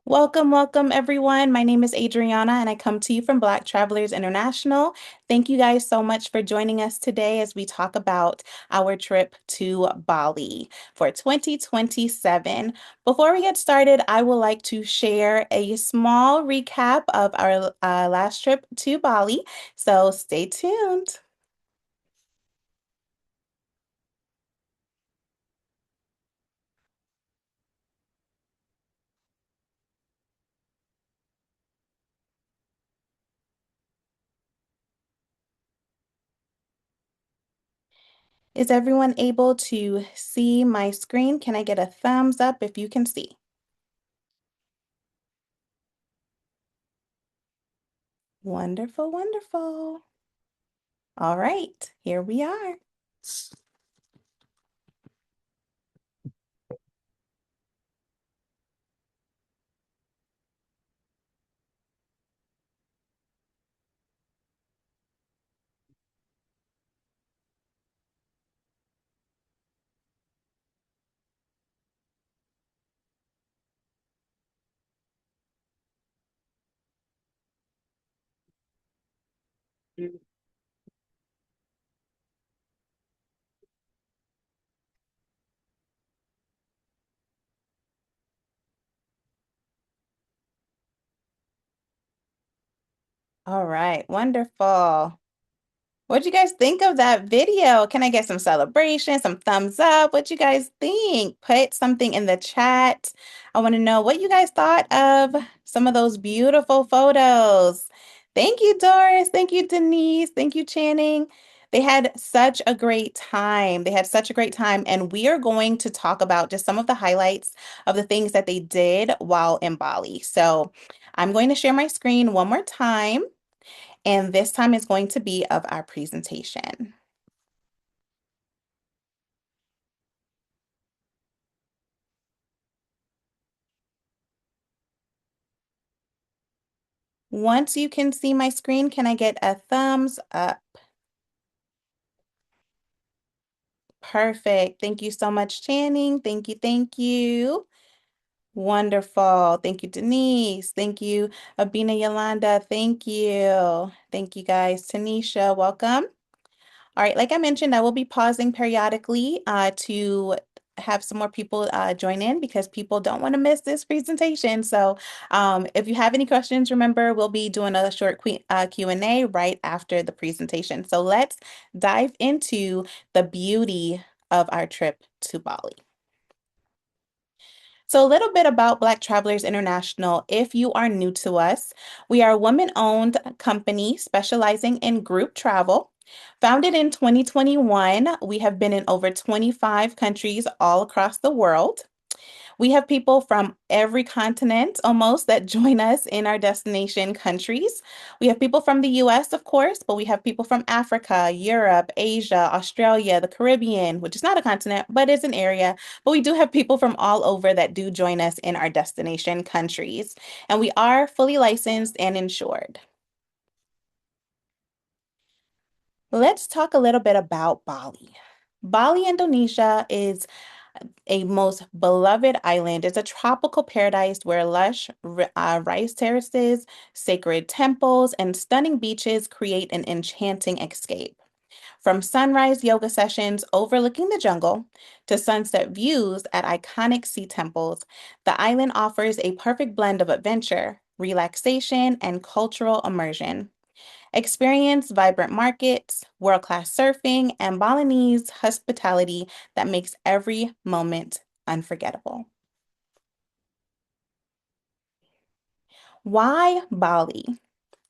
Welcome, welcome everyone. My name is Adriana and I come to you from Black Travelers International. Thank you guys so much for joining us today as we talk about our trip to Bali for 2027. Before we get started, I would like to share a small recap of our last trip to Bali. So stay tuned. Is everyone able to see my screen? Can I get a thumbs up if you can see? Wonderful, wonderful. All right, here we are. All right, wonderful. What'd you guys think of that video? Can I get some celebration, some thumbs up? What you guys think? Put something in the chat. I want to know what you guys thought of some of those beautiful photos. Thank you, Doris. Thank you, Denise. Thank you, Channing. They had such a great time. They had such a great time. And we are going to talk about just some of the highlights of the things that they did while in Bali. So I'm going to share my screen one more time. And this time is going to be of our presentation. Once you can see my screen, can I get a thumbs up? Perfect. Thank you so much, Channing. Thank you. Thank you. Wonderful. Thank you, Denise. Thank you, Abina Yolanda. Thank you. Thank you, guys. Tanisha, welcome. All right, like I mentioned, I will be pausing periodically to have some more people join in because people don't want to miss this presentation. So if you have any questions, remember we'll be doing a short Q&A right after the presentation. So let's dive into the beauty of our trip to Bali. So, a little bit about Black Travelers International. If you are new to us, we are a women-owned company specializing in group travel. Founded in 2021, we have been in over 25 countries all across the world. We have people from every continent almost that join us in our destination countries. We have people from the US, of course, but we have people from Africa, Europe, Asia, Australia, the Caribbean, which is not a continent, but is an area. But we do have people from all over that do join us in our destination countries. And we are fully licensed and insured. Let's talk a little bit about Bali. Bali, Indonesia is a most beloved island. It's a tropical paradise where lush rice terraces, sacred temples, and stunning beaches create an enchanting escape. From sunrise yoga sessions overlooking the jungle to sunset views at iconic sea temples, the island offers a perfect blend of adventure, relaxation, and cultural immersion. Experience vibrant markets, world-class surfing, and Balinese hospitality that makes every moment unforgettable. Why Bali?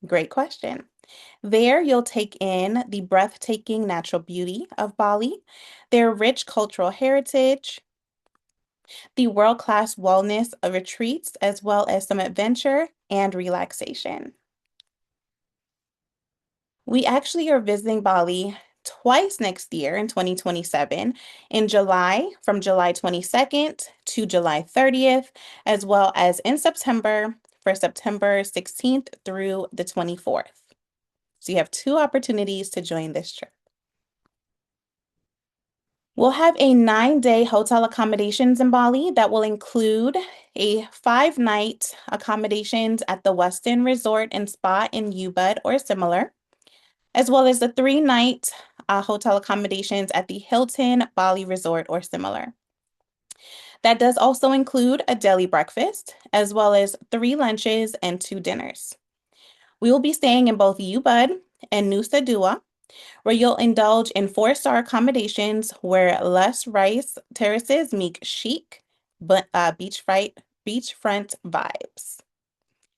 Great question. There, you'll take in the breathtaking natural beauty of Bali, their rich cultural heritage, the world-class wellness of retreats, as well as some adventure and relaxation. We actually are visiting Bali twice next year in 2027, in July, from July 22nd to July 30th, as well as in September for September 16th through the 24th. So you have two opportunities to join this trip. We'll have a 9-day hotel accommodations in Bali that will include a 5-night accommodations at the Westin Resort and Spa in Ubud or similar, as well as the 3-night hotel accommodations at the Hilton Bali Resort or similar. That does also include a daily breakfast, as well as 3 lunches and 2 dinners. We will be staying in both Ubud and Nusa Dua, where you'll indulge in 4-star accommodations where lush rice terraces meet chic but beachfront vibes.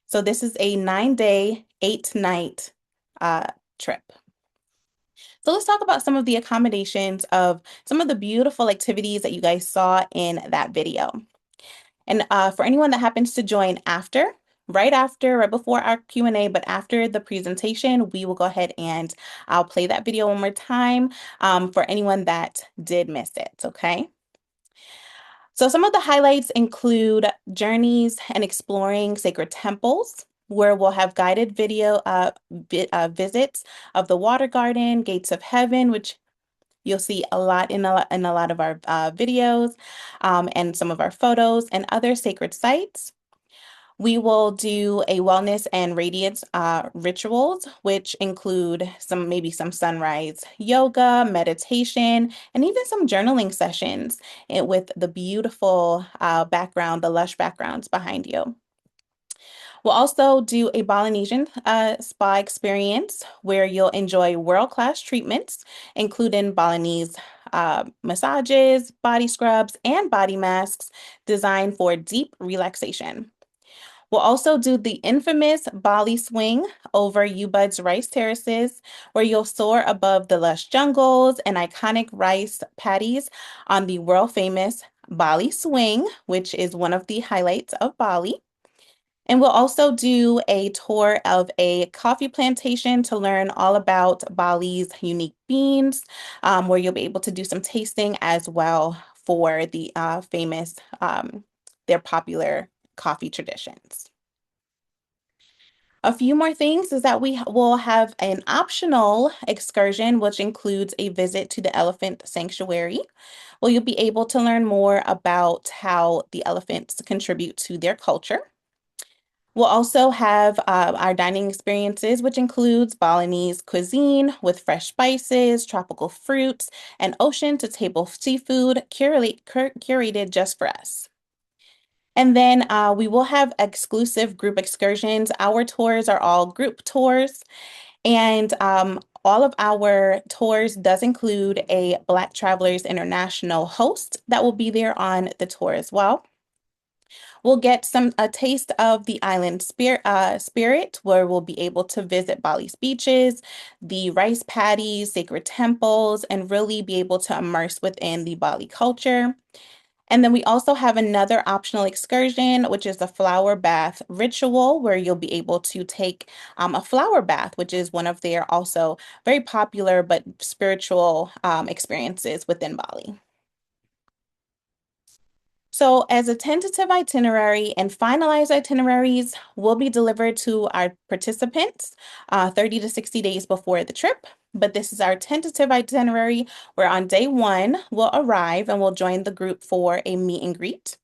So this is a 9-day, 8-night uh, trip. So let's talk about some of the accommodations of some of the beautiful activities that you guys saw in that video. And for anyone that happens to join after, right before our Q&A, but after the presentation, we will go ahead and I'll play that video one more time for anyone that did miss it, okay? So some of the highlights include journeys and exploring sacred temples, where we'll have guided video visits of the water garden, gates of heaven, which you'll see a lot in a lot of our videos and some of our photos and other sacred sites. We will do a wellness and radiance rituals, which include maybe some sunrise yoga, meditation, and even some journaling sessions with the beautiful background, the lush backgrounds behind you. We'll also do a Balinesian spa experience where you'll enjoy world-class treatments, including Balinese massages, body scrubs, and body masks designed for deep relaxation. We'll also do the infamous Bali swing over Ubud's rice terraces, where you'll soar above the lush jungles and iconic rice paddies on the world-famous Bali swing, which is one of the highlights of Bali. And we'll also do a tour of a coffee plantation to learn all about Bali's unique beans, where you'll be able to do some tasting as well for the famous, their popular coffee traditions. A few more things is that we will have an optional excursion, which includes a visit to the elephant sanctuary, where you'll be able to learn more about how the elephants contribute to their culture. We'll also have our dining experiences, which includes Balinese cuisine with fresh spices, tropical fruits, and ocean-to-table seafood curated just for us. And then we will have exclusive group excursions. Our tours are all group tours, and all of our tours does include a Black Travelers International host that will be there on the tour as well. We'll get a taste of the island spirit, where we'll be able to visit Bali's beaches, the rice paddies, sacred temples, and really be able to immerse within the Bali culture. And then we also have another optional excursion, which is the flower bath ritual, where you'll be able to take a flower bath, which is one of their also very popular but spiritual experiences within Bali. So as a tentative itinerary and finalized itineraries will be delivered to our participants 30 to 60 days before the trip. But this is our tentative itinerary where on day 1, we'll arrive and we'll join the group for a meet and greet.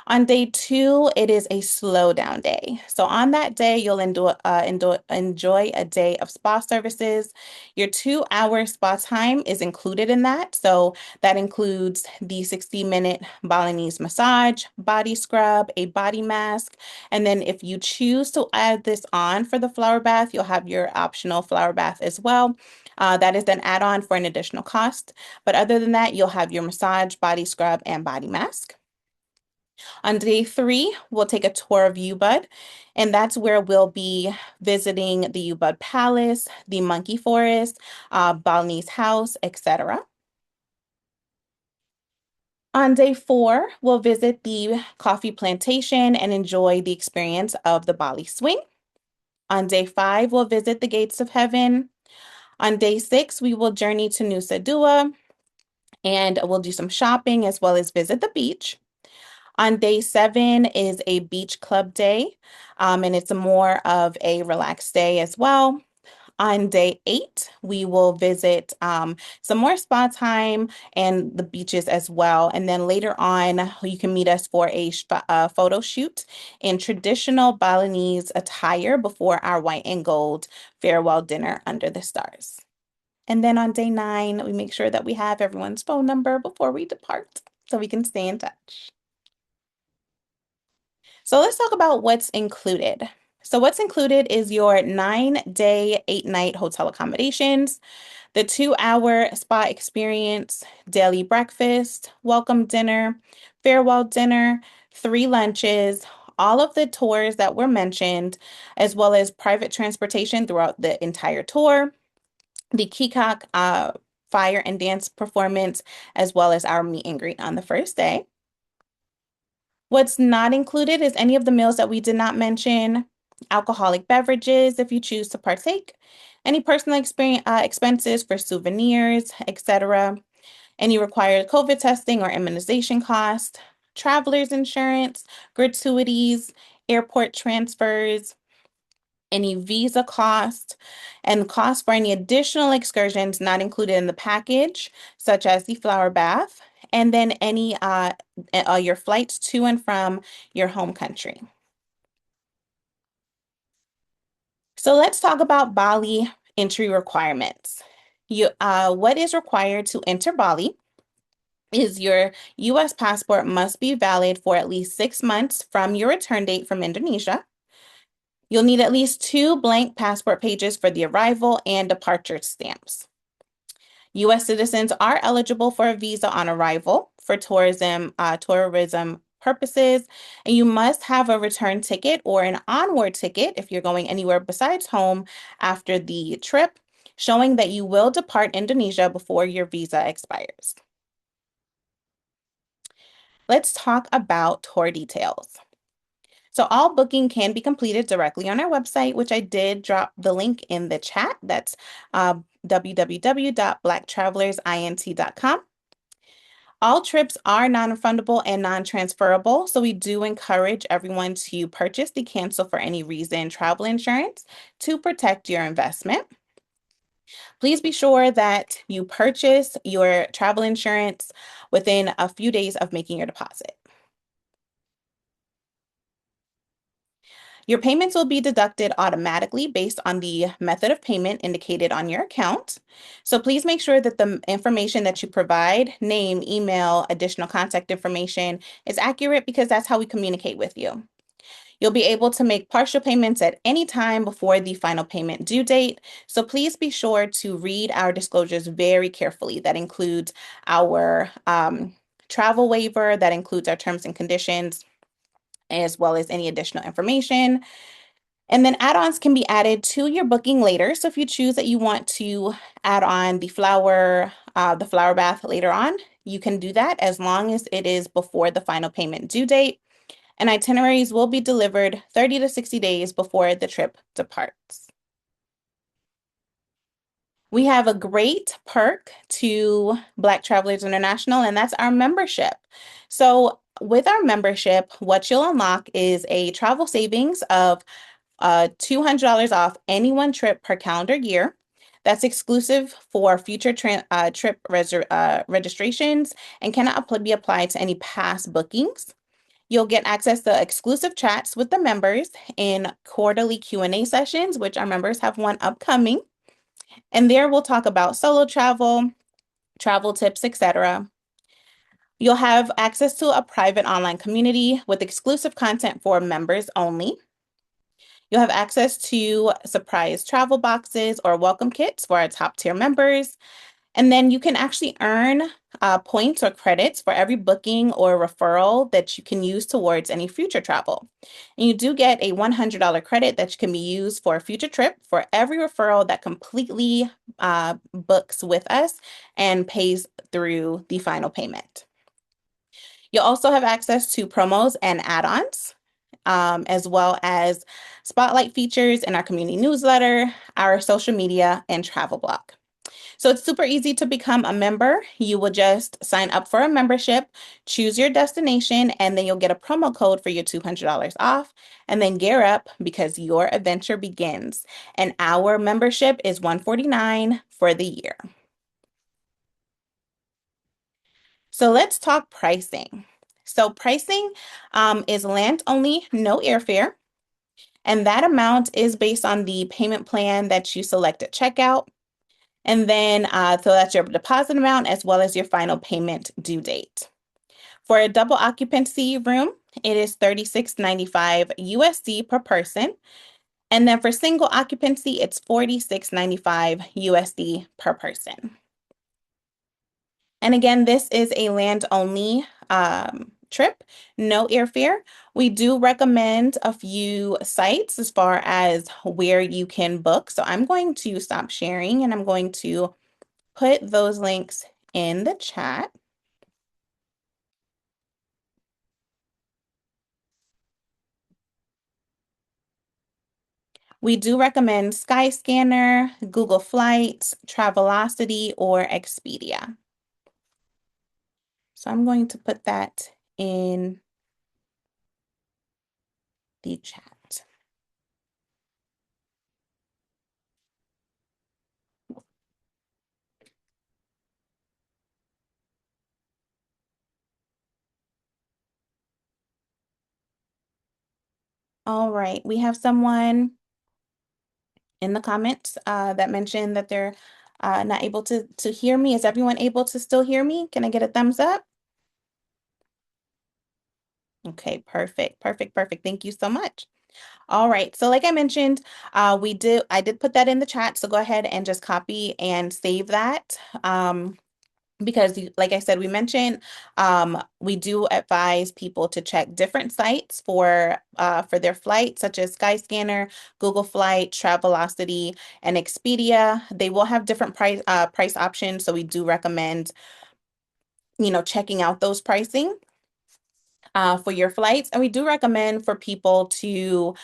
On day 2, it is a slow down day. So on that day, you'll enjoy a day of spa services. Your 2-hour spa time is included in that. So that includes the 60-minute Balinese massage, body scrub, a body mask. And then if you choose to add this on for the flower bath, you'll have your optional flower bath as well. That is an add-on for an additional cost. But other than that, you'll have your massage, body scrub, and body mask. On day 3, we'll take a tour of Ubud, and that's where we'll be visiting the Ubud Palace, the Monkey Forest, Balinese House, etc. On day 4, we'll visit the coffee plantation and enjoy the experience of the Bali swing. On day 5, we'll visit the gates of heaven. On day 6, we will journey to Nusa Dua, and we'll do some shopping as well as visit the beach. On day 7 is a beach club day, and it's more of a relaxed day as well. On day 8, we will visit some more spa time and the beaches as well. And then later on, you can meet us for a photo shoot in traditional Balinese attire before our white and gold farewell dinner under the stars. And then on day 9, we make sure that we have everyone's phone number before we depart so we can stay in touch. So let's talk about what's included. So what's included is your 9-day, 8-night hotel accommodations, the 2-hour spa experience, daily breakfast, welcome dinner, farewell dinner, 3 lunches, all of the tours that were mentioned, as well as private transportation throughout the entire tour, the Peacock fire and dance performance, as well as our meet and greet on the first day. What's not included is any of the meals that we did not mention, alcoholic beverages if you choose to partake, any personal experience, expenses for souvenirs, etc., any required COVID testing or immunization cost, traveler's insurance, gratuities, airport transfers, any visa cost, and cost for any additional excursions not included in the package, such as the flower bath, and then any your flights to and from your home country. So let's talk about Bali entry requirements. What is required to enter Bali is your US passport must be valid for at least 6 months from your return date from Indonesia. You'll need at least 2 blank passport pages for the arrival and departure stamps. U.S. citizens are eligible for a visa on arrival for tourism purposes, and you must have a return ticket or an onward ticket if you're going anywhere besides home after the trip, showing that you will depart Indonesia before your visa expires. Let's talk about tour details. So all booking can be completed directly on our website, which I did drop the link in the chat. That's www.blacktravellersint.com. All trips are non-refundable and non-transferable, so we do encourage everyone to purchase the cancel for any reason travel insurance to protect your investment. Please be sure that you purchase your travel insurance within a few days of making your deposit. Your payments will be deducted automatically based on the method of payment indicated on your account. So please make sure that the information that you provide, name, email, additional contact information, is accurate because that's how we communicate with you. You'll be able to make partial payments at any time before the final payment due date. So please be sure to read our disclosures very carefully. That includes our travel waiver, that includes our terms and conditions, as well as any additional information. And then add-ons can be added to your booking later. So if you choose that you want to add on the flower bath later on, you can do that as long as it is before the final payment due date. And itineraries will be delivered 30 to 60 days before the trip departs. We have a great perk to Black Travelers International, and that's our membership. So with our membership, what you'll unlock is a travel savings of $200 off any one trip per calendar year. That's exclusive for future trip registrations and cannot be applied to any past bookings. You'll get access to exclusive chats with the members in quarterly Q&A sessions, which our members have one upcoming. And there we'll talk about solo travel, travel tips, etc. You'll have access to a private online community with exclusive content for members only. You'll have access to surprise travel boxes or welcome kits for our top tier members. And then you can actually earn points or credits for every booking or referral that you can use towards any future travel. And you do get a $100 credit that can be used for a future trip for every referral that completely books with us and pays through the final payment. You'll also have access to promos and add-ons, as well as spotlight features in our community newsletter, our social media, and travel blog. So it's super easy to become a member. You will just sign up for a membership, choose your destination, and then you'll get a promo code for your $200 off, and then gear up because your adventure begins. And our membership is $149 for the year. So let's talk pricing. So pricing is land only, no airfare. And that amount is based on the payment plan that you select at checkout. And then, so that's your deposit amount as well as your final payment due date. For a double occupancy room, it is $36.95 USD per person. And then for single occupancy, it's $46.95 USD per person. And again, this is a land only trip, no airfare. We do recommend a few sites as far as where you can book. So I'm going to stop sharing and I'm going to put those links in the chat. We do recommend Skyscanner, Google Flights, Travelocity, or Expedia. So I'm going to put that in the chat. All right, we have someone in the comments that mentioned that they're not able to hear me. Is everyone able to still hear me? Can I get a thumbs up? Okay, perfect, perfect, perfect. Thank you so much. All right, so like I mentioned, I did put that in the chat, so go ahead and just copy and save that. Because like I said, we mentioned, we do advise people to check different sites for their flights, such as Skyscanner, Google Flight, Travelocity, and Expedia. They will have different price options, so we do recommend, checking out those pricing for your flights. And we do recommend for people to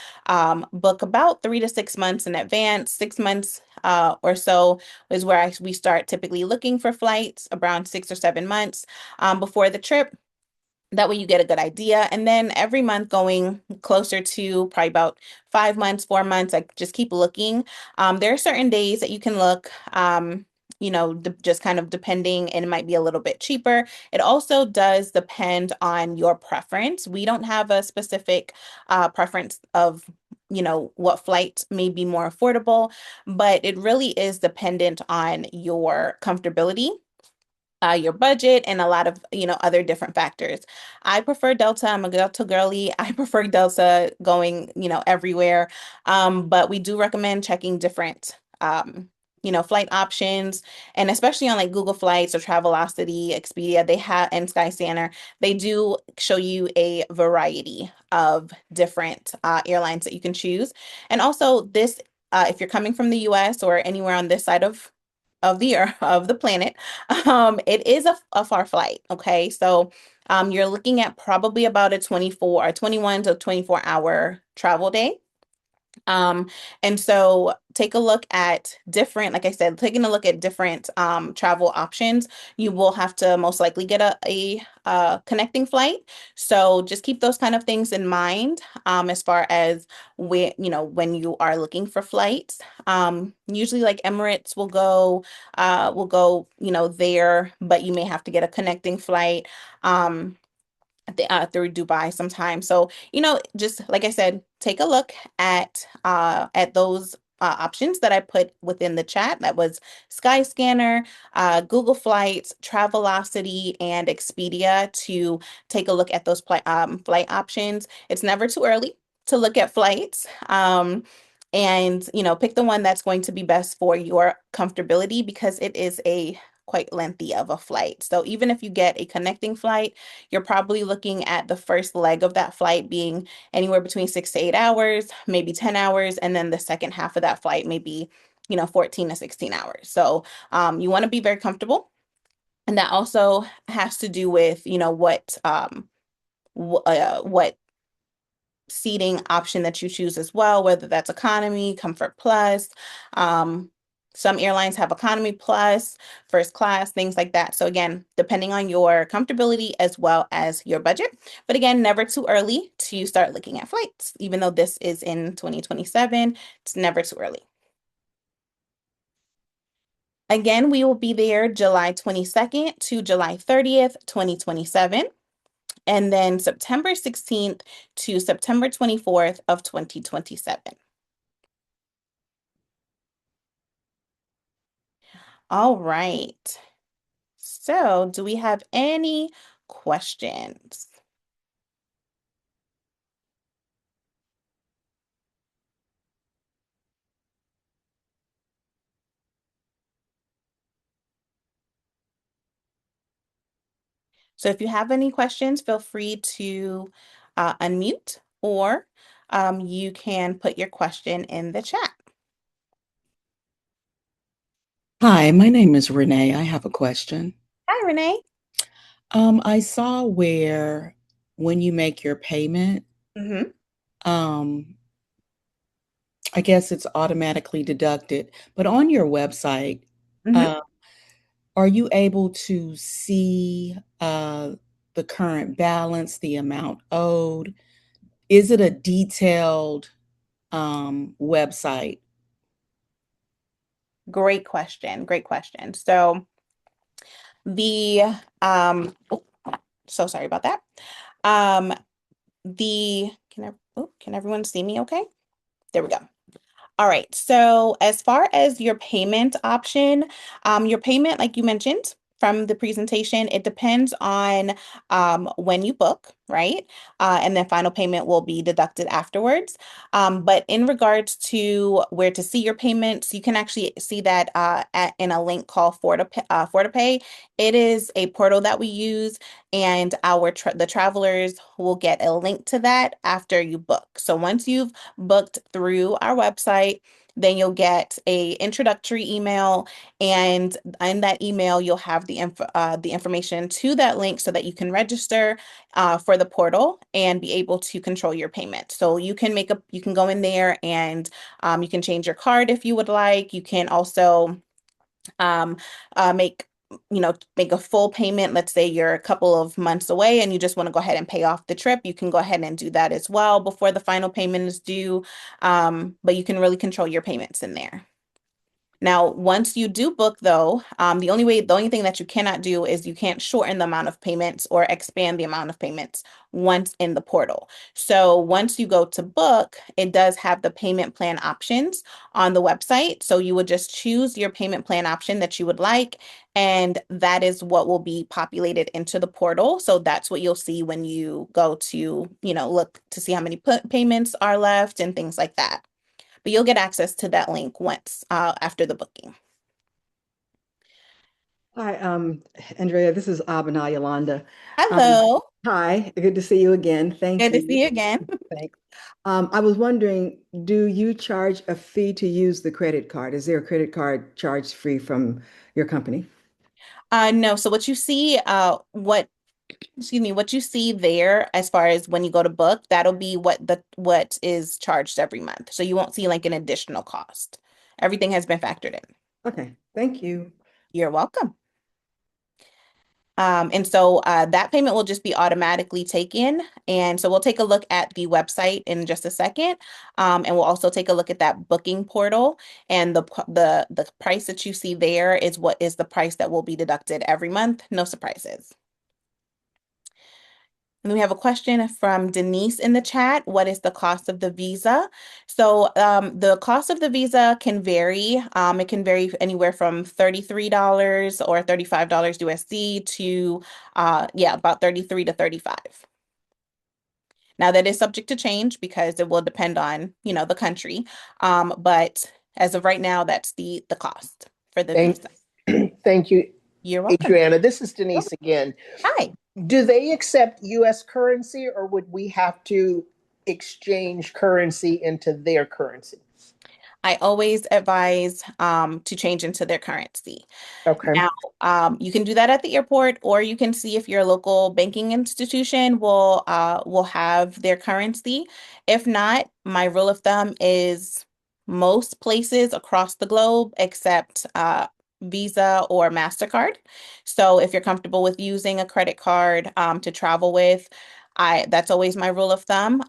book about 3 to 6 months in advance. 6 months or so is where we start typically looking for flights, around 6 or 7 months before the trip. That way you get a good idea. And then every month going closer to probably about 5 months, 4 months, like just keep looking. There are certain days that you can look, just kind of depending, and it might be a little bit cheaper. It also does depend on your preference. We don't have a specific preference of what flight may be more affordable, but it really is dependent on your comfortability, your budget, and a lot of, other different factors. I prefer Delta. I'm a Delta girly. I prefer Delta going, everywhere. But we do recommend checking different, flight options, and especially on like Google Flights or Travelocity, Expedia, and Skyscanner, they do show you a variety of different airlines that you can choose. And also this, if you're coming from the US or anywhere on this side of the earth, of the planet, it is a far flight. Okay, so you're looking at probably about a 24 or 21 to 24-hour travel day. Um, and so take a look at different, like I said, taking a look at different travel options. You will have to most likely get a connecting flight. So just keep those kind of things in mind as far as when you are looking for flights. Usually like Emirates will go, there, but you may have to get a connecting flight. Through Dubai sometimes. So, just like I said, take a look at those options that I put within the chat. That was Skyscanner, Google Flights, Travelocity, and Expedia to take a look at those flight options. It's never too early to look at flights. And pick the one that's going to be best for your comfortability because it is a quite lengthy of a flight. So even if you get a connecting flight, you're probably looking at the first leg of that flight being anywhere between 6 to 8 hours, maybe 10 hours, and then the second half of that flight may be, 14 to 16 hours. So you want to be very comfortable. And that also has to do with, what seating option that you choose as well, whether that's economy, comfort plus, um, Some airlines have economy plus, first class, things like that. So again, depending on your comfortability as well as your budget. But again, never too early to start looking at flights. Even though this is in 2027, it's never too early. Again, we will be there July 22nd to July 30th, 2027, and then September 16th to September 24th of 2027. All right. So, do we have any questions? So if you have any questions, feel free to unmute or you can put your question in the chat. Hi, my name is Renee. I have a question. Hi, Renee. I saw where when you make your payment, Hmm. um, I guess it's automatically deducted. But on your website, Hmm. uh, are you able to see the current balance, the amount owed? Is it a detailed website? Great question. Great question. So the oh, so sorry about that. Um, can everyone see me okay? There we go. All right. So as far as your payment option, your payment, like you mentioned from the presentation, it depends on when you book, right? And then final payment will be deducted afterwards. But in regards to where to see your payments, you can actually see that in a link called For2Pay. It is a portal that we use, and the travelers will get a link to that after you book. So once you've booked through our website, then you'll get a introductory email, and in that email you'll have the information to that link so that you can register for the portal and be able to control your payment. So you can go in there and you can change your card if you would like. You can also um, make make a full payment. Let's say you're a couple of months away and you just want to go ahead and pay off the trip. You can go ahead and do that as well before the final payment is due. But you can really control your payments in there. Now, once you do book, though, the only thing that you cannot do is you can't shorten the amount of payments or expand the amount of payments once in the portal. So once you go to book, it does have the payment plan options on the website. So you would just choose your payment plan option that you would like, and that is what will be populated into the portal. So that's what you'll see when you go to, look to see how many payments are left and things like that. But you'll get access to that link once after the booking. Hi, Andrea. This is Abena Yolanda. Hello. Hi, good to see you again. Thank Good to you. see you again. Thanks. I was wondering, do you charge a fee to use the credit card? Is there a credit card charge free from your company? No, so what you see, excuse me, what you see there as far as when you go to book, that'll be what is charged every month. So you won't see like an additional cost. Everything has been factored in. Okay, thank you. You're welcome. And so that payment will just be automatically taken. And so we'll take a look at the website in just a second. And we'll also take a look at that booking portal. And the price that you see there is what is the price that will be deducted every month. No surprises. And we have a question from Denise in the chat. What is the cost of the visa? So the cost of the visa can vary. It can vary anywhere from $33 or $35 USD to yeah, about 33 to 35. Now that is subject to change because it will depend on, the country. But as of right now, that's the cost for the Thank, visa. thank you, You're welcome. Adriana. This is Denise again. Hi. Do they accept US currency or would we have to exchange currency into their currency? I always advise to change into their currency. Okay. Now, you can do that at the airport, or you can see if your local banking institution will have their currency. If not, my rule of thumb is most places across the globe except Visa or MasterCard. So if you're comfortable with using a credit card to travel with, that's always my rule of thumb.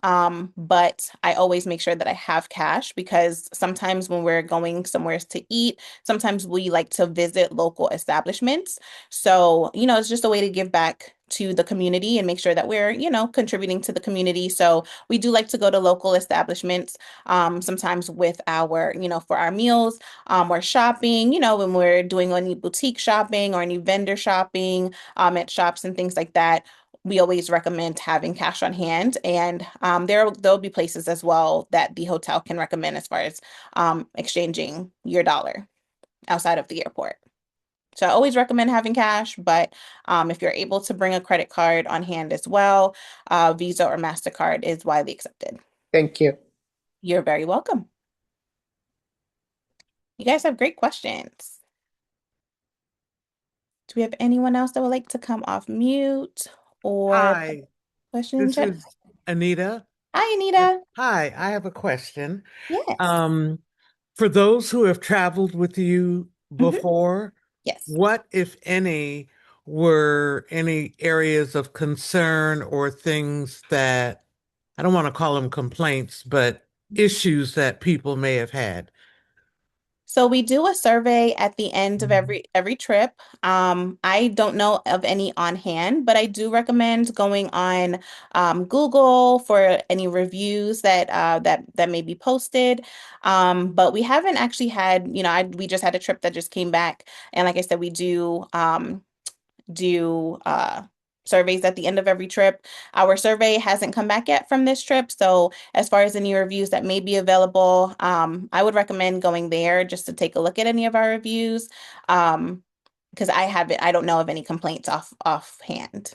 But I always make sure that I have cash because sometimes when we're going somewhere to eat, sometimes we like to visit local establishments. So, it's just a way to give back to the community and make sure that we're, contributing to the community. So we do like to go to local establishments, sometimes with our, for our meals, or shopping, when we're doing any boutique shopping or any vendor shopping, at shops and things like that. We always recommend having cash on hand, and there'll be places as well that the hotel can recommend as far as exchanging your dollar outside of the airport. So I always recommend having cash, but if you're able to bring a credit card on hand as well, Visa or MasterCard is widely accepted. Thank you. You're very welcome. You guys have great questions. Do we have anyone else that would like to come off mute or Hi, question in this chat? is Anita. Hi, Anita. Hi, I have a question. Yes. Um, for those who have traveled with you Mhm. before, Yes. what, if any, were any areas of concern or things that I don't want to call them complaints, but issues that people may have had? So we do a survey at the end of every trip. I don't know of any on hand, but I do recommend going on Google for any reviews that may be posted. But we haven't actually had, we just had a trip that just came back, and like I said, we do surveys at the end of every trip. Our survey hasn't come back yet from this trip, so as far as any reviews that may be available, I would recommend going there just to take a look at any of our reviews. Because I don't know of any complaints offhand.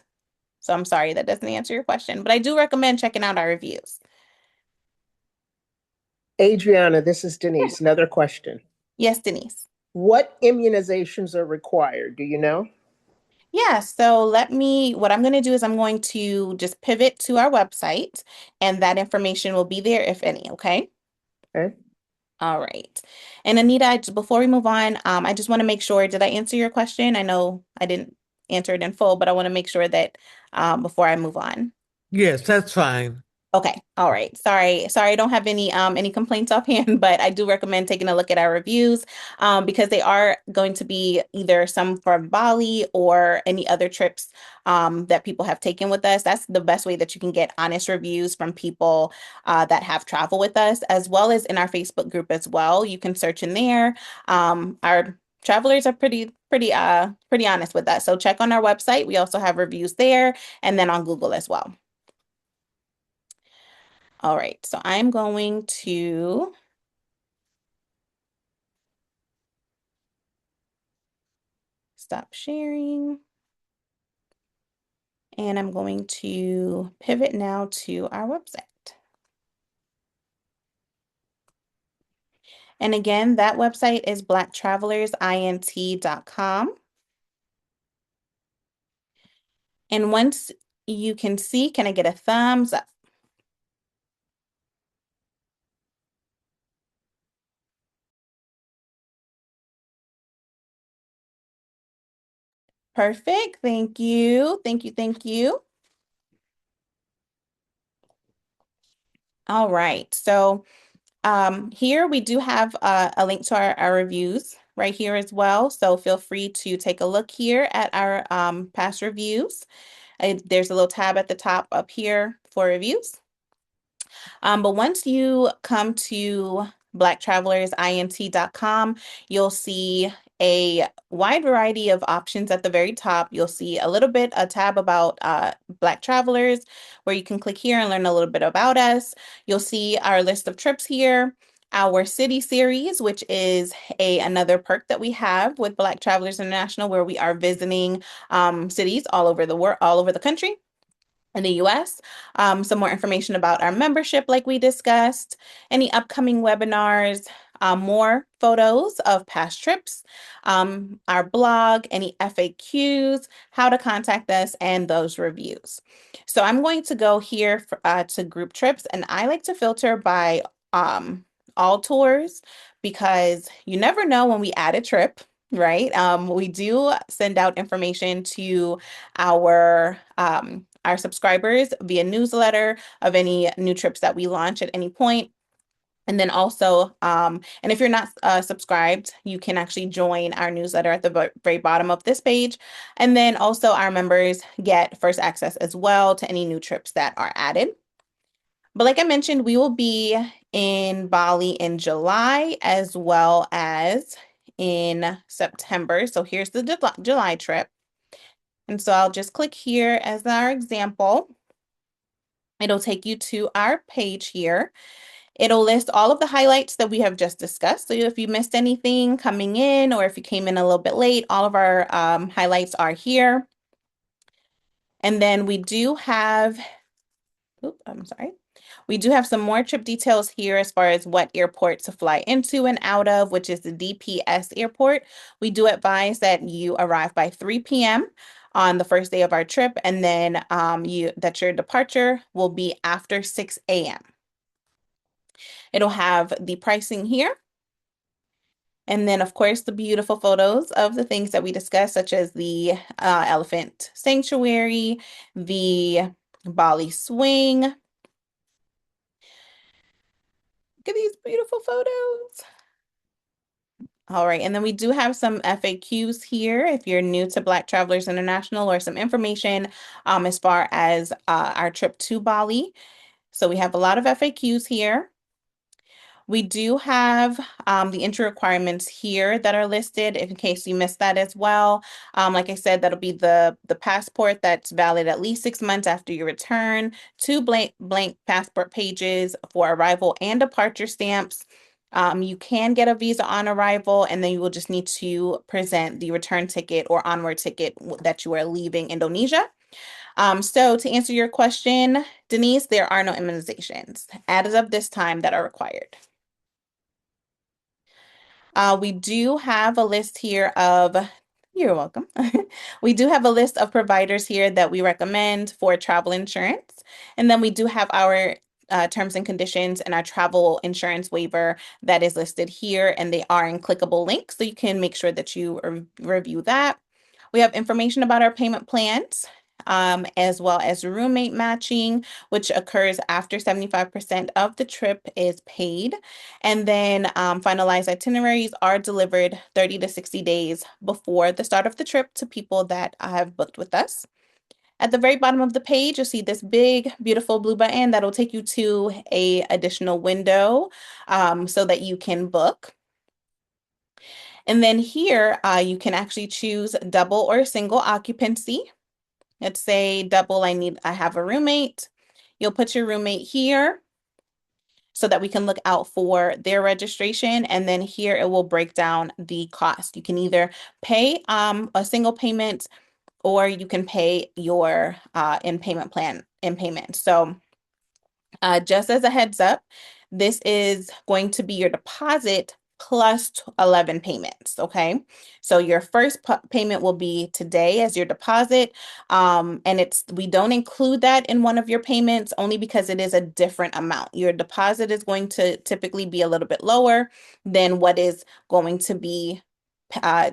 So I'm sorry that doesn't answer your question, but I do recommend checking out our reviews. Adriana, this is Yeah. Denise. Another question. Yes, Denise. What immunizations are required? Do you know? Yeah, so what I'm going to do is I'm going to just pivot to our website, and that information will be there if any, okay? Okay. All right. And Anita, before we move on, I just want to make sure, did I answer your question? I know I didn't answer it in full, but I want to make sure that before I move on. Yes, that's fine. Okay. All right. Sorry, I don't have any complaints offhand, but I do recommend taking a look at our reviews because they are going to be either some from Bali or any other trips that people have taken with us. That's the best way that you can get honest reviews from people that have traveled with us, as well as in our Facebook group as well. You can search in there. Our travelers are pretty honest with us. So check on our website. We also have reviews there and then on Google as well. All right, so I'm going to stop sharing and I'm going to pivot now to our website. And again, that website is blacktravelers.int.com. And once you can see, can I get a thumbs up? Perfect. Thank you. Thank you. Thank you. All right. So here we do have a link to our reviews right here as well. So feel free to take a look here at our past reviews. There's a little tab at the top up here for reviews. But once you come to blacktravelers.int.com, you'll see a wide variety of options at the very top. You'll see a tab about Black Travelers, where you can click here and learn a little bit about us. You'll see our list of trips here, our city series, which is another perk that we have with Black Travelers International, where we are visiting cities all over the world, all over the country in the US. Some more information about our membership, like we discussed, any upcoming webinars, more photos of past trips, our blog, any FAQs, how to contact us, and those reviews. So I'm going to go here to group trips, and I like to filter by all tours because you never know when we add a trip, right? We do send out information to our subscribers via newsletter of any new trips that we launch at any point. And then also, and if you're not subscribed, you can actually join our newsletter at the very bottom of this page. And then also, our members get first access as well to any new trips that are added. But like I mentioned, we will be in Bali in July as well as in September. So here's the July trip. And so I'll just click here as our example. It'll take you to our page here. It'll list all of the highlights that we have just discussed. So if you missed anything coming in or if you came in a little bit late, all of our highlights are here. And then we do have, I'm sorry. We do have some more trip details here as far as what airport to fly into and out of, which is the DPS airport. We do advise that you arrive by 3 p.m. on the first day of our trip, and then your departure will be after 6 a.m. It'll have the pricing here. And then, of course, the beautiful photos of the things that we discussed, such as the elephant sanctuary, the Bali swing. Look at these beautiful photos. All right, and then we do have some FAQs here if you're new to Black Travelers International, or some information as far as our trip to Bali. So we have a lot of FAQs here. We do have the entry requirements here that are listed in case you missed that as well. Like I said, that'll be the passport that's valid at least 6 months after your return, two blank passport pages for arrival and departure stamps. You can get a visa on arrival, and then you will just need to present the return ticket or onward ticket that you are leaving Indonesia. So to answer your question, Denise, there are no immunizations as of this time that are required. We do have a list here of, you're welcome. We do have a list of providers here that we recommend for travel insurance. And then we do have our terms and conditions and our travel insurance waiver that is listed here, and they are in clickable links, so you can make sure that you review that. We have information about our payment plans, as well as roommate matching, which occurs after 75% of the trip is paid. And then finalized itineraries are delivered 30 to 60 days before the start of the trip to people that have booked with us. At the very bottom of the page, you'll see this big, beautiful blue button that'll take you to a additional window so that you can book. And then here, you can actually choose double or single occupancy. Let's say double, I have a roommate. You'll put your roommate here so that we can look out for their registration. And then here it will break down the cost. You can either pay a single payment, or you can pay your in payment. So just as a heads up, this is going to be your deposit plus 11 payments, okay? So your first payment will be today as your deposit, and we don't include that in one of your payments only because it is a different amount. Your deposit is going to typically be a little bit lower than what is going to be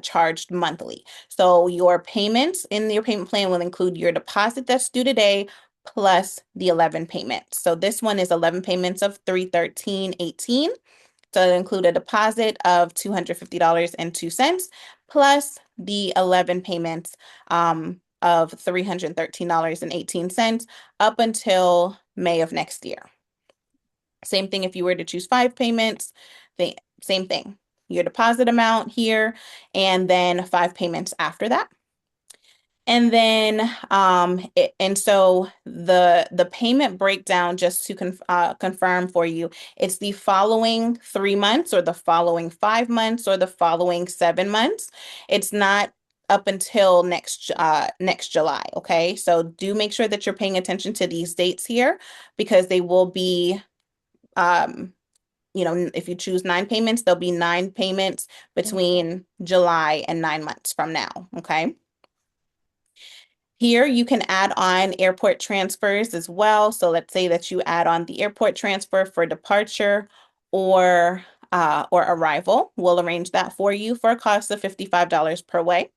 charged monthly. So your payments in your payment plan will include your deposit that's due today plus the 11 payments. So this one is 11 payments of $313.18. So it'll include a deposit of $250.02 plus the 11 payments of $313.18 up until May of next year. Same thing if you were to choose 5 payments, same thing. Your deposit amount here, and then 5 payments after that. And then, so the payment breakdown, just to confirm for you, it's the following 3 months, or the following 5 months, or the following 7 months. It's not up until next July. Okay, so do make sure that you're paying attention to these dates here, because they will be, if you choose 9 payments, there'll be 9 payments between July and 9 months from now. Okay. Here you can add on airport transfers as well. So let's say that you add on the airport transfer for departure or arrival. We'll arrange that for you for a cost of $55 per way.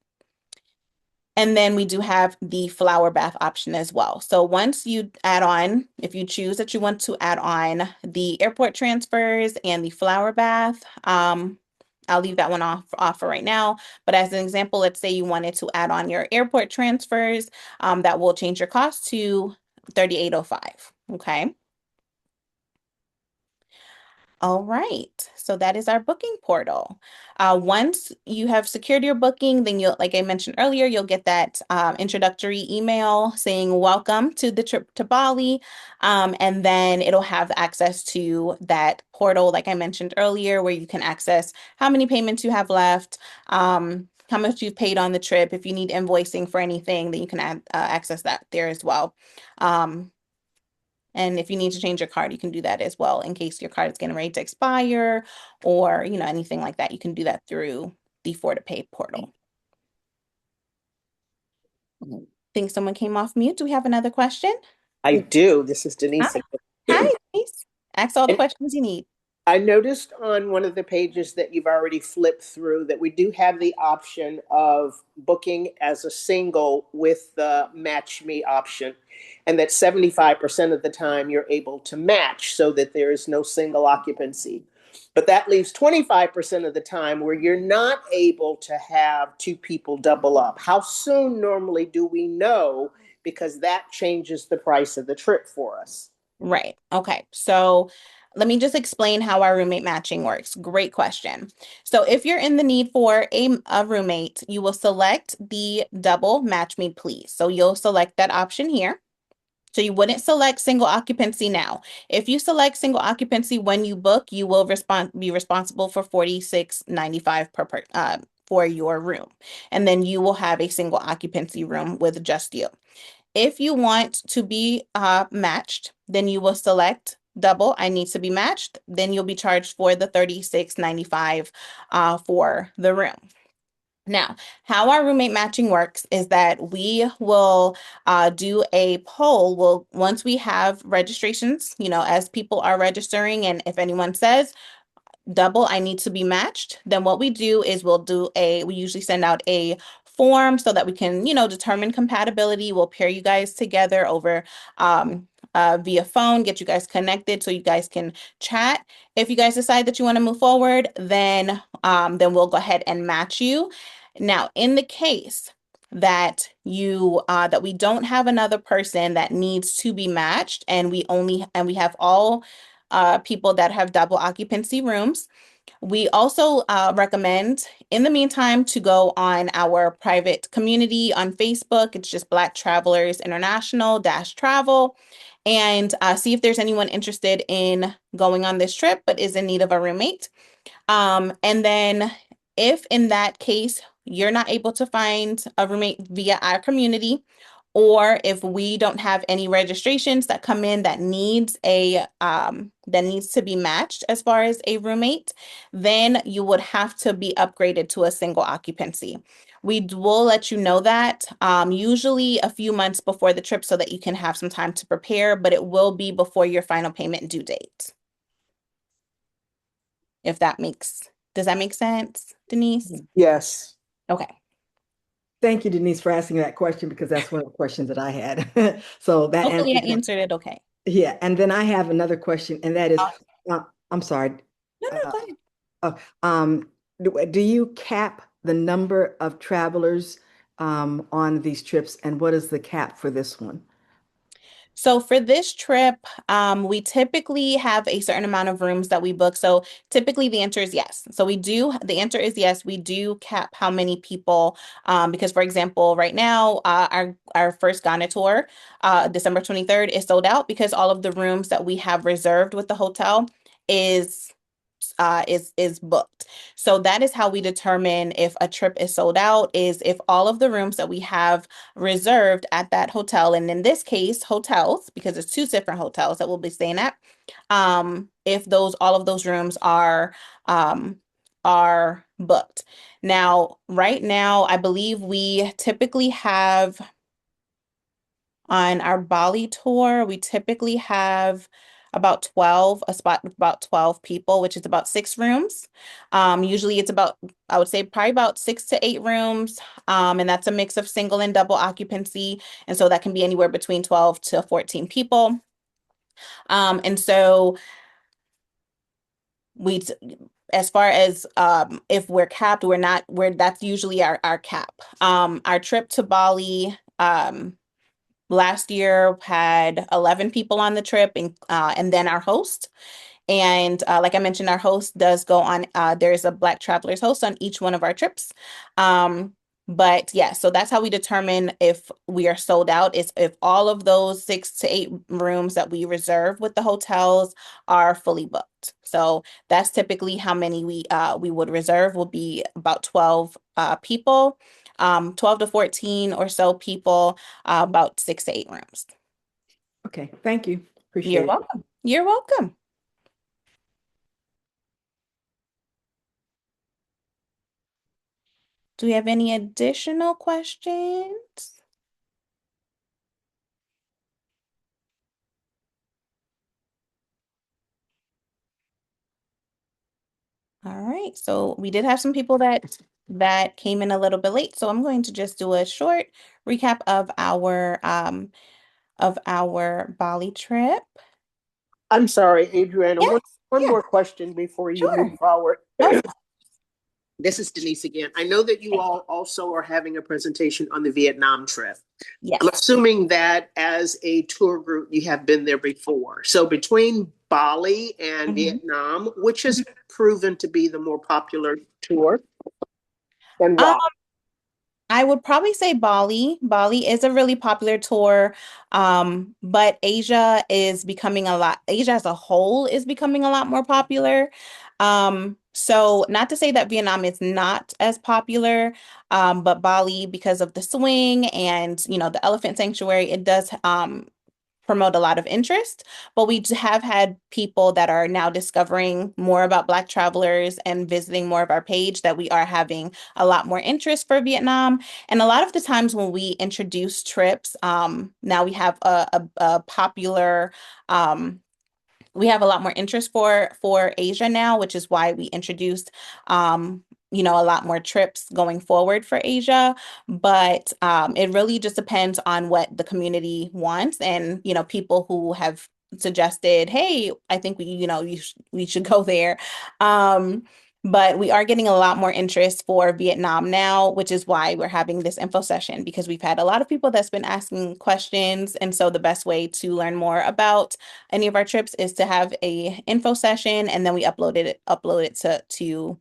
And then we do have the flower bath option as well. So once you add on, if you choose that you want to add on the airport transfers and the flower bath, I'll leave that one off for right now. But as an example, let's say you wanted to add on your airport transfers, that will change your cost to 3805. Okay. All right, so that is our booking portal. Once you have secured your booking, then you'll, like I mentioned earlier, you'll get that introductory email saying welcome to the trip to Bali. And then it'll have access to that portal, like I mentioned earlier, where you can access how many payments you have left, how much you've paid on the trip. If you need invoicing for anything, then you can access that there as well. Um, and if you need to change your card, you can do that as well in case your card is getting ready to expire or, anything like that. You can do that through the For to Pay portal. I think someone came off mute. Do we have another question? I do. This is Denise Hi. again. Hi, Denise. Ask all the And questions you need. I noticed on one of the pages that you've already flipped through that we do have the option of booking as a single with the match me option, and that 75% of the time you're able to match so that there is no single occupancy. But that leaves 25% of the time where you're not able to have two people double up. How soon normally do we know? Because that changes the price of the trip for us. Right. Okay. So let me just explain how our roommate matching works. Great question. So if you're in the need for a roommate, you will select the double match me, please. So you'll select that option here. So you wouldn't select single occupancy now. If you select single occupancy when you book, you will be responsible for 46.95 for your room. And then you will have a single occupancy room with just you. If you want to be matched, then you will select double. I need to be matched. Then you'll be charged for the 36.95 for the room. Now, how our roommate matching works is that we will do a poll. Well, once we have registrations, as people are registering, and if anyone says, double, I need to be matched, then what we do is we usually send out a form so that we can, determine compatibility. We'll pair you guys together over via phone, get you guys connected so you guys can chat. If you guys decide that you want to move forward, then we'll go ahead and match you. Now, in the case that we don't have another person that needs to be matched, and we have all people that have double occupancy rooms. We also recommend, in the meantime, to go on our private community on Facebook. It's just Black Travelers International dash travel, and see if there's anyone interested in going on this trip but is in need of a roommate. And then if in that case you're not able to find a roommate via our community, or if we don't have any registrations that come in that needs to be matched as far as a roommate, then you would have to be upgraded to a single occupancy. Will let you know that usually a few months before the trip so that you can have some time to prepare, but it will be before your final payment due date. If that makes, does that make sense, Denise? Yes. Okay. Thank you, Denise, for asking that question because that's one of the questions that I had. So that Hopefully I answers that. answered it okay. Yeah, and then I have another question, and that is, Awesome. I'm sorry. No, no, Uh, go ahead. uh, um, do you cap the number of travelers on these trips, and what is the cap for this one? So for this trip, we typically have a certain amount of rooms that we book. So typically the answer is yes. So the answer is yes, we do cap how many people, because for example, right now, our first Ghana tour, December 23rd is sold out because all of the rooms that we have reserved with the hotel is is booked. So that is how we determine if a trip is sold out, is if all of the rooms that we have reserved at that hotel, and in this case, hotels, because it's two different hotels that we'll be staying at, if those all of those rooms are booked. Now, right now, I believe we typically have on our Bali tour, we typically have about 12, a spot with about 12 people, which is about 6 rooms. Usually it's about, I would say probably about 6 to 8 rooms. And that's a mix of single and double occupancy. And so that can be anywhere between 12 to 14 people. And so we, as far as if we're capped, we're not, we're that's usually our cap. Our trip to Bali, last year had 11 people on the trip, and then our host. And like I mentioned, our host does go on, there's a Black Travelers host on each one of our trips. Um, but yeah, so that's how we determine if we are sold out, is if all of those 6 to 8 rooms that we reserve with the hotels are fully booked. So that's typically how many we would reserve, will be about 12 people, 12 to 14 or so people, about 6 to 8 rooms. Okay, thank you. You're Appreciate it. welcome. You're welcome. Do we have any additional questions? All right, so we did have some people that came in a little bit late, so I'm going to just do a short recap of our Bali trip. I'm sorry, Adriana. Yeah, One yeah, more question before you move sure. forward. Of This is Denise again. I know that you all also are having a presentation on the Vietnam trip. I'm yes. assuming that as a tour group, you have been there before. So between Bali and Mhm. Vietnam, which has proven to be the more popular tour and Um, why? I would probably say Bali. Bali is a really popular tour, but Asia as a whole is becoming a lot more popular. So not to say that Vietnam is not as popular, but Bali, because of the swing and, the elephant sanctuary, it does promote a lot of interest, but have had people that are now discovering more about Black travelers and visiting more of our page, that we are having a lot more interest for Vietnam. And a lot of the times when we introduce trips, now we have a popular we have a lot more interest for Asia now, which is why we introduced a lot more trips going forward for Asia. But it really just depends on what the community wants, and people who have suggested, hey, I think we should go there. Um, but we are getting a lot more interest for Vietnam now, which is why we're having this info session, because we've had a lot of people that's been asking questions. And so the best way to learn more about any of our trips is to have a info session, and then we upload it to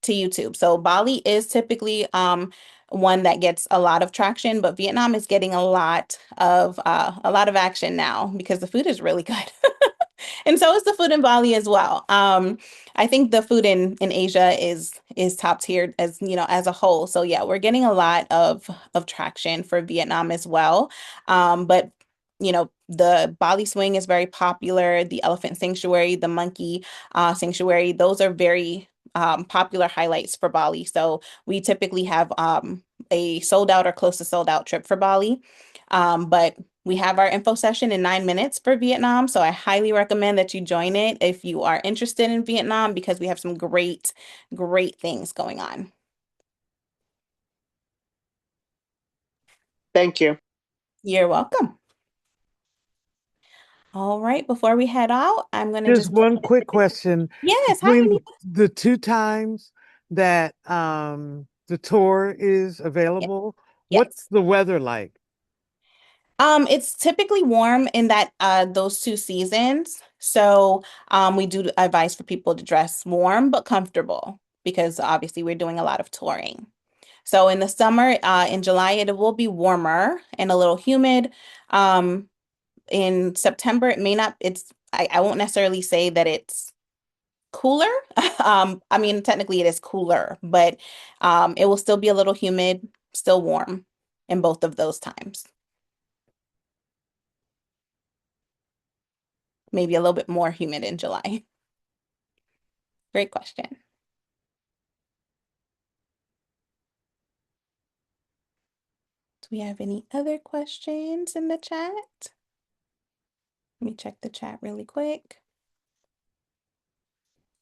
YouTube. So Bali is typically one that gets a lot of traction, but Vietnam is getting a lot of action now because the food is really good. And so is the food in Bali as well. I think the food in Asia is top tier, as a whole. So yeah, we're getting a lot of traction for Vietnam as well. But the Bali swing is very popular. The elephant sanctuary, the monkey sanctuary, those are very popular highlights for Bali. So we typically have a sold out or close to sold out trip for Bali. But we have our info session in 9 minutes for Vietnam. So I highly recommend that you join it if you are interested in Vietnam, because we have some great, great things going on. Thank you. You're welcome. All right, before we head out, I'm going to Just just, one quick question. yes, hi, Between Anita. the two times that the tour is available, what's Yes. the weather like? It's typically warm in those 2 seasons. So we do advise for people to dress warm but comfortable, because obviously we're doing a lot of touring. So in the summer, in July, it will be warmer and a little humid. Um, in September, it may not, I won't necessarily say that it's cooler. I mean, technically it is cooler, but it will still be a little humid, still warm in both of those times. Maybe a little bit more humid in July. Great question. Do we have any other questions in the chat? Let me check the chat really quick.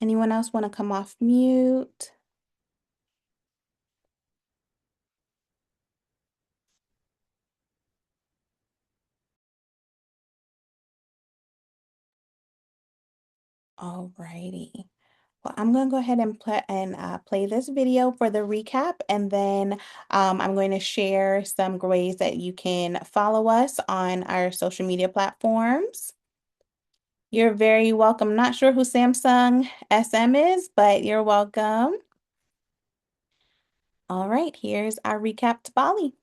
Anyone else want to come off mute? Alrighty. Well, I'm going to go ahead and play this video for the recap, and then I'm going to share some ways that you can follow us on our social media platforms. You're very welcome. Not sure who Samsung SM is, but you're welcome. All right, here's our recap to Bali.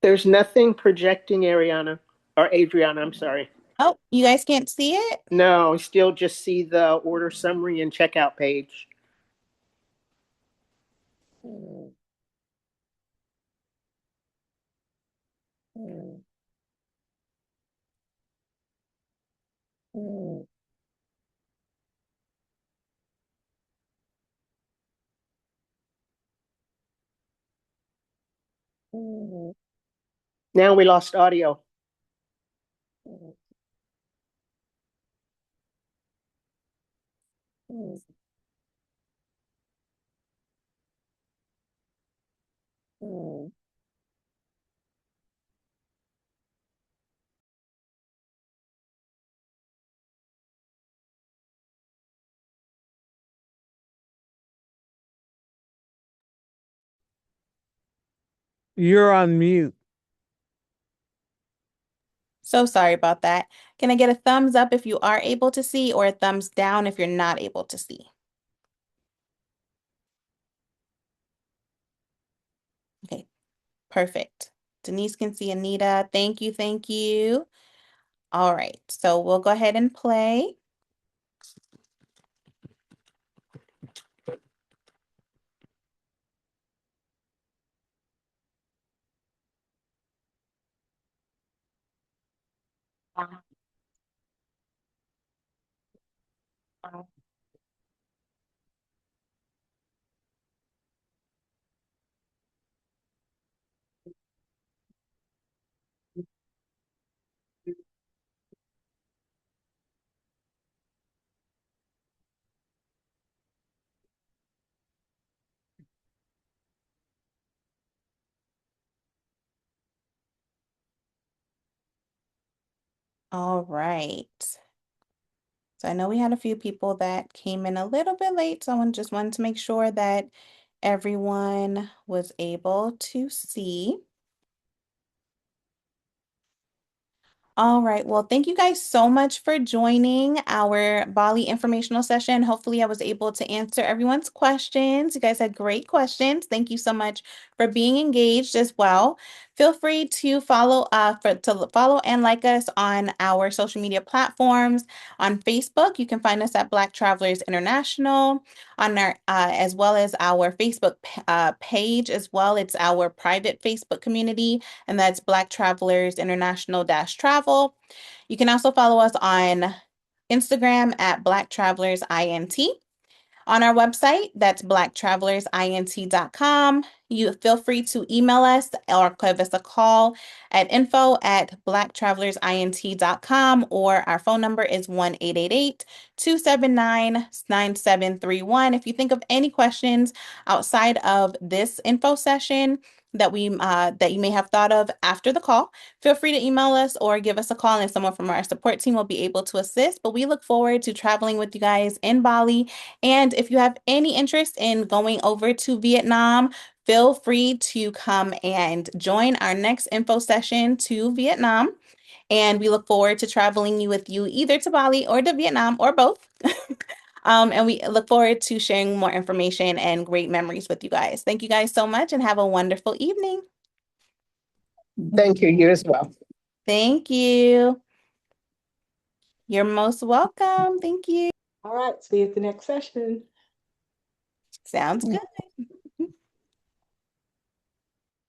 There's nothing projecting, Ariana or Adriana, I'm sorry. Oh, you guys can't see it? No, still just see the order summary and checkout page. Now we lost audio. You're on mute. So sorry about that. Can I get a thumbs up if you are able to see, or a thumbs down if you're not able to see? Okay, perfect. Denise can see Anita. Thank you, thank you. All right, so we'll go ahead and play. All right. So I know we had a few people that came in a little bit late, so just wanted to make sure that everyone was able to see. All right. Well, thank you guys so much for joining our Bali informational session. Hopefully, I was able to answer everyone's questions. You guys had great questions. Thank you so much for being engaged as well. Feel free to follow and like us on our social media platforms. On Facebook, you can find us at Black Travelers International. On our as well as our Facebook page as well. It's our private Facebook community, and that's Black Travelers International Travel. You can also follow us on Instagram at Black Travelers INT. On our website, that's blacktravelers.int.com. You feel free to email us or give us a call at info@blacktravelers.int.com, or our phone number is 1-888-279-9731. If you think of any questions outside of this info session that you may have thought of after the call, feel free to email us or give us a call, and someone from our support team will be able to assist. But we look forward to traveling with you guys in Bali. And if you have any interest in going over to Vietnam, feel free to come and join our next info session to Vietnam. And we look forward to traveling with you either to Bali or to Vietnam or both. And we look forward to sharing more information and great memories with you guys. Thank you guys so much and have a wonderful evening. Thank you. You as well. Thank you. You're most welcome. Thank you. All right, see you at the next session. Sounds good.